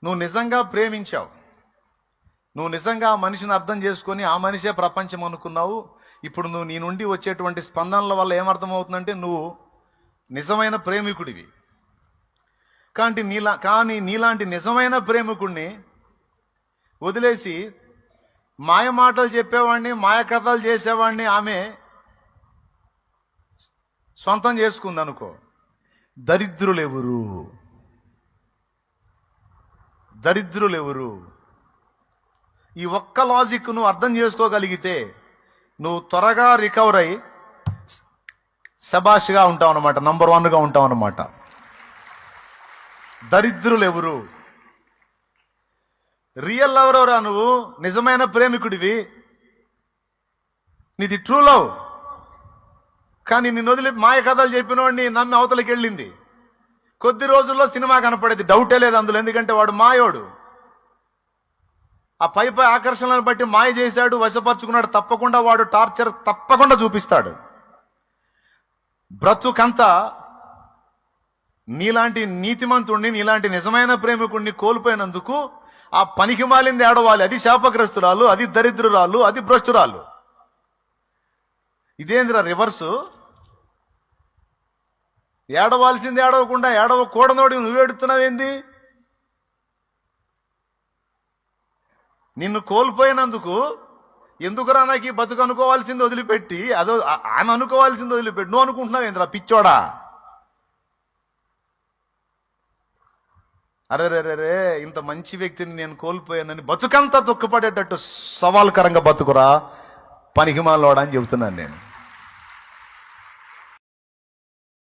నువ్వు నిజంగా ప్రేమించావు, నువ్వు నిజంగా ఆ మనిషిని అర్థం చేసుకొని ఆ మనిషే ప్రపంచం అనుకున్నావు. ఇప్పుడు నువ్వు నీ నుండి వచ్చేటువంటి స్పందనల వల్ల ఏమర్థమవుతుందంటే నువ్వు నిజమైన ప్రేమికుడివి. కానీ నీలాంటి నిజమైన ప్రేమికుడిని వదిలేసి మాయ మాటలు చెప్పేవాడిని, మాయ కథలు చేసేవాడిని ఆమె సొంతం చేసుకుంది అనుకో. దరిద్రులెవరు? ఈ ఒక్క లాజిక్ నువ్వు అర్థం చేసుకోగలిగితే నువ్వు త్వరగా రికవర్ అయ్యి శబాష్గా ఉంటావు అనమాట, నంబర్ 1గా ఉంటావు అనమాట. దరిద్రులెవరు? రియల్ లవర్ ఎవరా? నువ్వు నిజమైన ప్రేమికుడివి, నీది ట్రూ లవ్. కానీ నిన్ను వదిలి మాయ కథలు చెప్పినవాడిని నమ్మి అవతలకి వెళ్ళింది. కొద్ది రోజుల్లో సినిమా కనపడేది, డౌటే లేదు అందులో. ఎందుకంటే వాడు మాయోడు. ఆ పై ఆకర్షణలను బట్టి మాయ చేశాడు, వశపరుచుకున్నాడు. తప్పకుండా వాడు టార్చర్ తప్పకుండా చూపిస్తాడు. బ్రతుకంతా నీలాంటి నీతిమంతుణ్ణి, నీలాంటి నిజమైన ప్రేమికుణ్ణి కోల్పోయినందుకు ఆ పనికి మాలింది ఏడవాలి. అది శాపగ్రస్తురాలు, అది దరిద్రురాలు, అది భ్రష్టురాలు. ఇదేందిరా రివర్సు? ఏడవాల్సింది ఏడవకుండా ఏడవకూడనోడి నువ్వేడుతున్నావేంది? నిన్ను కోల్పోయినందుకు ఎందుకురా నాకు ఈ బతుకు అనుకోవాల్సింది వదిలిపెట్టి అదో ఆమె అనుకోవాల్సింది వదిలిపెట్టి నువ్వు అనుకుంటున్నావు ఏంద్రా పిచ్చోడా? అరే ఇంత మంచి వ్యక్తిని నేను కోల్పోయానని బతుకంతా దుఃఖపడేటట్టు సవాల్కరంగా బతుకురా పనికిమాలోడా అని చెబుతున్నాను నేను.